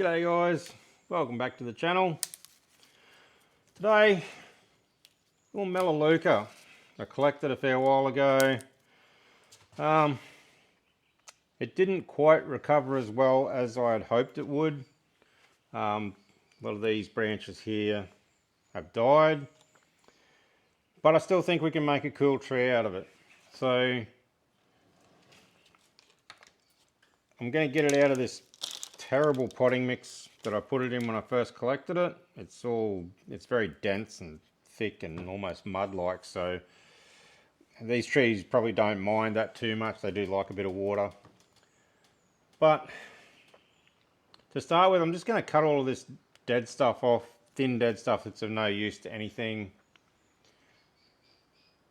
G'day guys, welcome back to the channel. Today, little Melaleuca. I collected a fair while ago. It didn't quite recover as well as I had hoped it would. A lot of these branches here have died, but I still think we can make a cool tree out of it. So I'm going to get it out of this terrible potting mix that I put it in when I first collected it. It's very dense and thick and almost mud-like, so these trees probably don't mind that too much. They do like a bit of water. But to start with, I'm just going to cut all of this dead stuff off, thin dead stuff that's of no use to anything,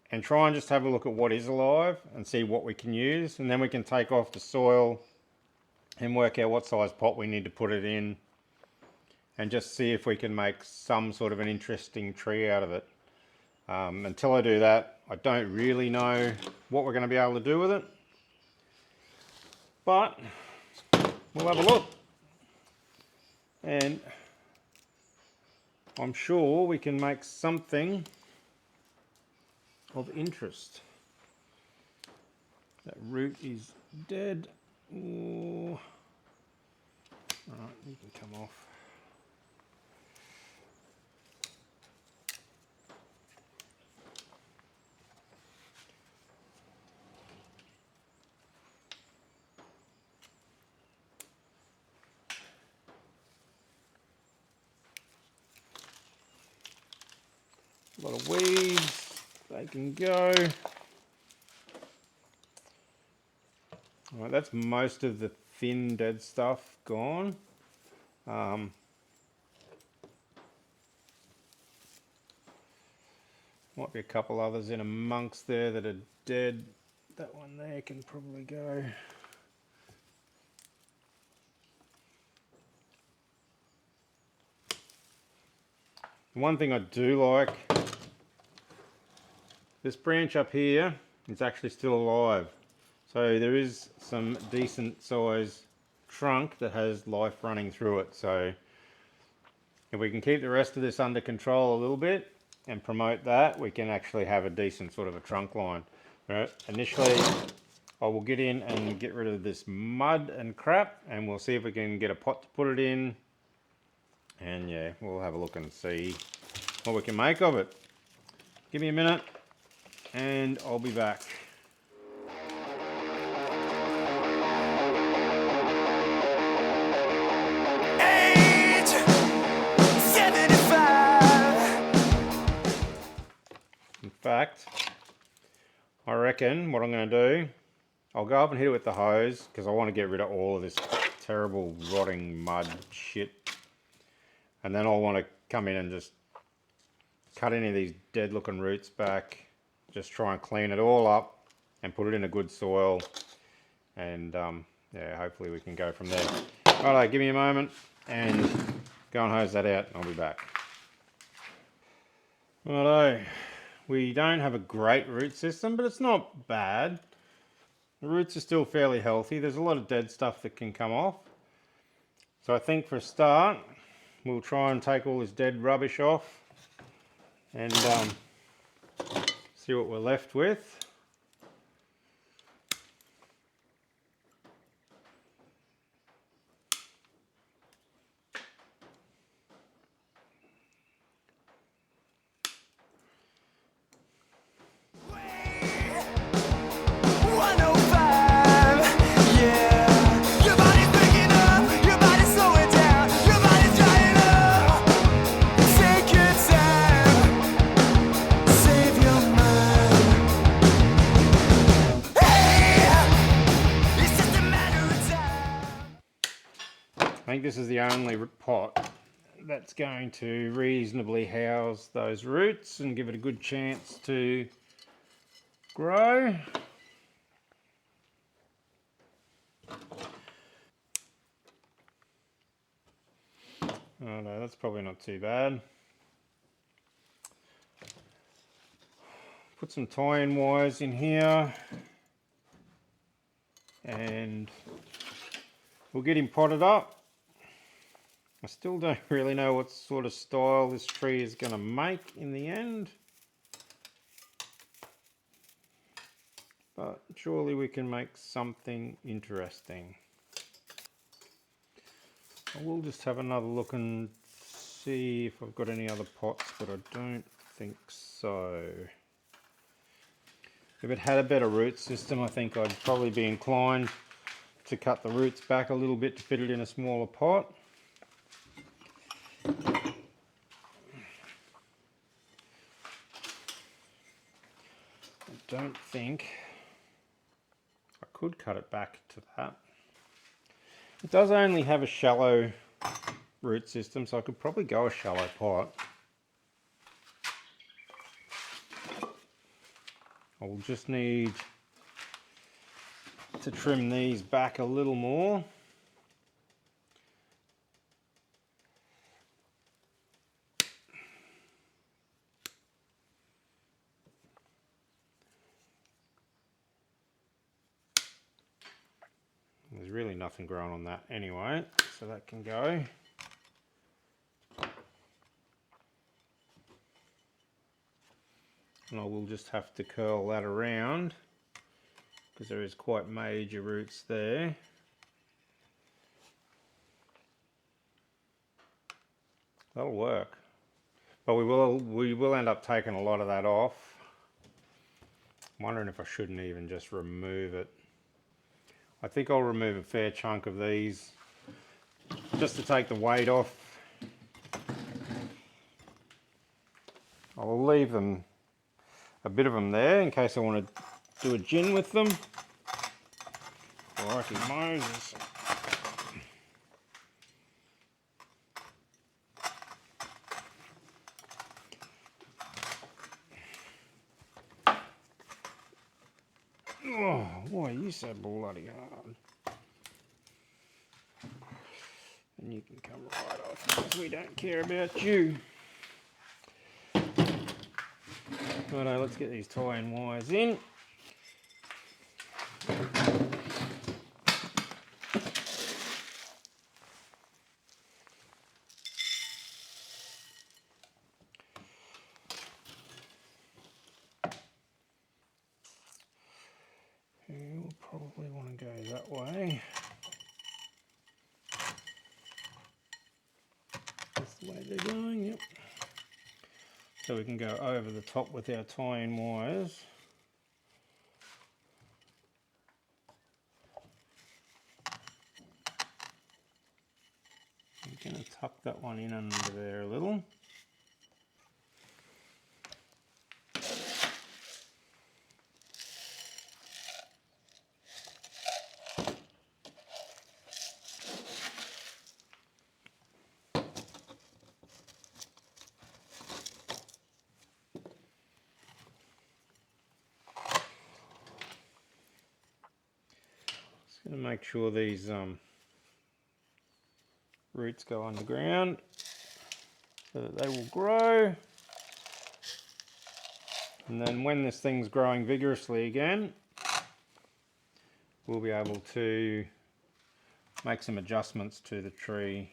and try and just have a look at what is alive and see what we can use, and then we can take off the soil and work out what size pot we need to put it in and just see if we can make some sort of an interesting tree out of it. Until I do that, I don't really know what we're going to be able to do with it, but we'll have a look, and I'm sure we can make something of interest. That root is dead. Ooh. Alright, you can come off. A lot of weeds, they can go. Alright, that's most of the thin dead stuff gone. Might be a couple others in amongst there that are dead. That one there can probably go. One thing I do like, this branch up here is actually still alive. So there is some decent size trunk that has life running through it. So if we can keep the rest of this under control a little bit and promote that, we can actually have a decent sort of a trunk line. Right. Initially, I will get in and get rid of this mud and crap, and we'll see if we can get a pot to put it in. And yeah, we'll have a look and see what we can make of it. Give me a minute and I'll be back. In fact, I reckon what I'm going to do, I'll go up and hit it with the hose because I want to get rid of all of this terrible rotting mud shit. And then I'll want to come in and just cut any of these dead looking roots back, just try and clean it all up and put it in a good soil, and yeah, hopefully we can go from there. Righto, give me a moment and go and hose that out and I'll be back. Righto, we don't have a great root system, but it's not bad. The roots are still fairly healthy. There's a lot of dead stuff that can come off. So I think for a start, we'll try and take all this dead rubbish off and see what we're left with. I think this is the only pot that's going to reasonably house those roots and give it a good chance to grow. Oh no, that's probably not too bad. Put some tie-in wires in here and we'll get him potted up I still don't really know what sort of style this tree is going to make in the end. But surely we can make something interesting. I will just have another look and see if I've got any other pots, but I don't think so. If it had a better root system, I think I'd probably be inclined to cut the roots back a little bit to fit it in a smaller pot. I don't think I could cut it back to that. It does only have a shallow root system, so I could probably go a shallow pot. I'll just need to trim these back a little more. There's really nothing growing on that anyway, so that can go. And I will just have to curl that around because there is quite major roots there. That'll work. But we will end up taking a lot of that off. I'm wondering if I shouldn't even just remove it. I think I'll remove a fair chunk of these just to take the weight off. I'll leave them, a bit of them there in case I want to do a gin with them. Crikey Moses. Oh, why are you so bloody hard? And you can come right off because we don't care about you. Righto, let's get these tie-in wires in. You'll probably want to go that way. That's the way they're going, yep. So we can go over the top with our tie-in wires. I'm going to tuck that one in under there a little. Just going to make sure these roots go underground so that they will grow, and then when this thing's growing vigorously again, we'll be able to make some adjustments to the tree,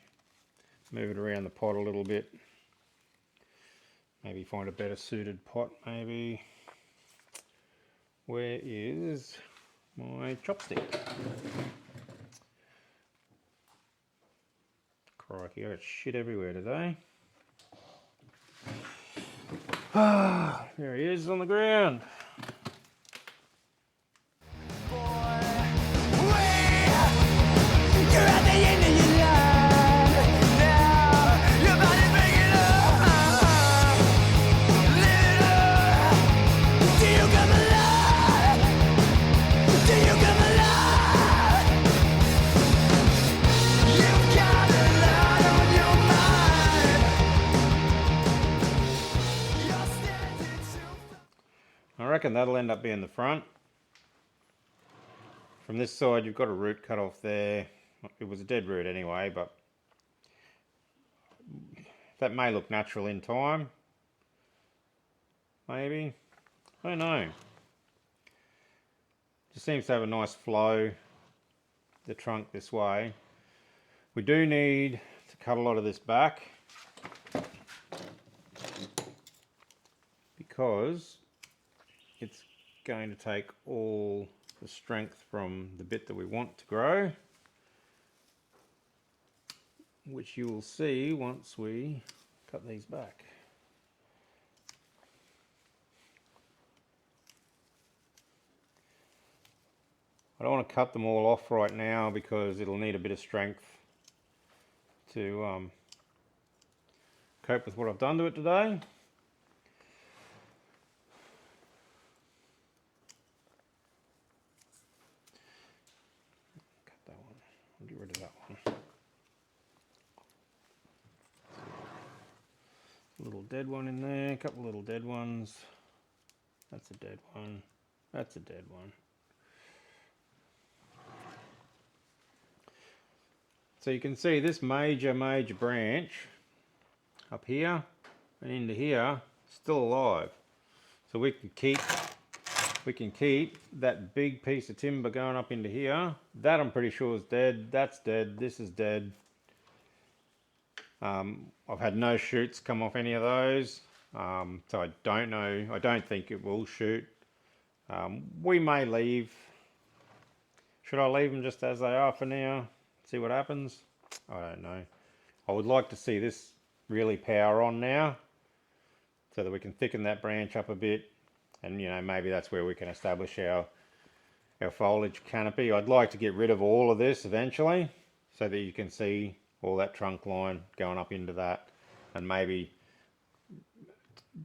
move it around the pot a little bit, maybe find a better suited pot maybe. Where is my chopstick? Crikey, I got shit everywhere today. Ah, there he is on the ground. I reckon that'll end up being the front. From this side you've got a root cut off there. It was a dead root anyway, but that may look natural in time. Maybe. I don't know. Just seems to have a nice flow, the trunk this way. We do need to cut a lot of this back because it's going to take all the strength from the bit that we want to grow, which you will see once we cut these back. I don't want to cut them all off right now because it'll need a bit of strength to cope with what I've done to it today. Cut that one. I'll get rid of that one. A little dead one in there, a couple little dead ones. That's a dead one. That's a dead one. So you can see this major branch up here and into here still alive. So we can keep that big piece of timber going up into here. That I'm pretty sure is dead. That's dead. This is dead. I've had no shoots come off any of those. So I don't know. I don't think it will shoot. We may leave. Should I leave them just as they are for now? See what happens? I don't know. I would like to see this really power on now so that we can thicken that branch up a bit, and you know, maybe that's where we can establish our foliage canopy. I'd like to get rid of all of this eventually so that you can see all that trunk line going up into that, and maybe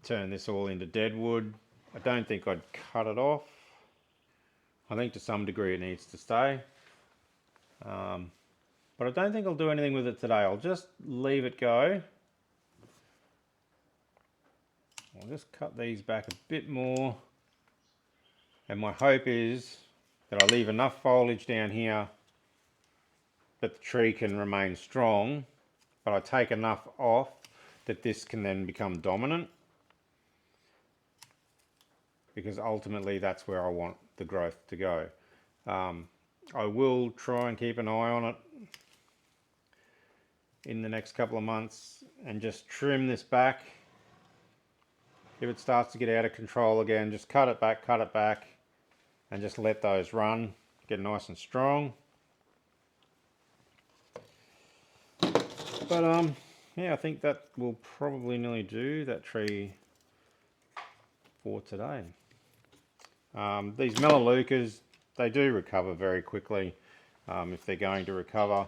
turn this all into dead wood. I don't think I'd cut it off. I think to some degree it needs to stay. But I don't think I'll do anything with it today. I'll just leave it go. I'll just cut these back a bit more. And my hope is that I leave enough foliage down here that the tree can remain strong, but I take enough off that this can then become dominant. Because ultimately that's where I want the growth to go. I will try and keep an eye on it in the next couple of months and just trim this back. If it starts to get out of control again, just cut it back and just let those run, get nice and strong. But yeah, I think that will probably nearly do that tree for today. These Melaleucas, they do recover very quickly if they're going to recover.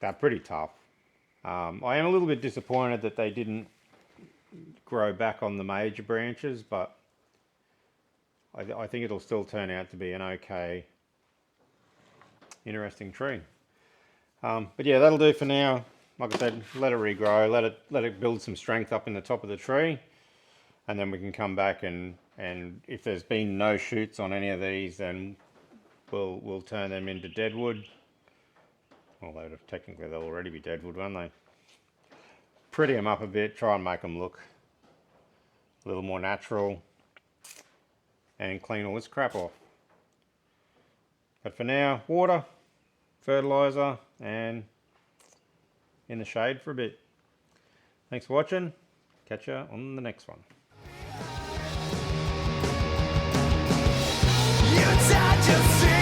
They're pretty tough. I am a little bit disappointed that they didn't grow back on the major branches, but I think it'll still turn out to be an okay, interesting tree. But yeah, that'll do for now. Like I said, let it regrow, let it build some strength up in the top of the tree, and then we can come back and if there's been no shoots on any of these, then we'll turn them into deadwood. Although technically they'll already be deadwood, won't they? Pretty them up a bit, try and make them look a little more natural, and clean all this crap off. But for now, water, fertilizer, and in the shade for a bit. Thanks for watching. Catch you on the next one. You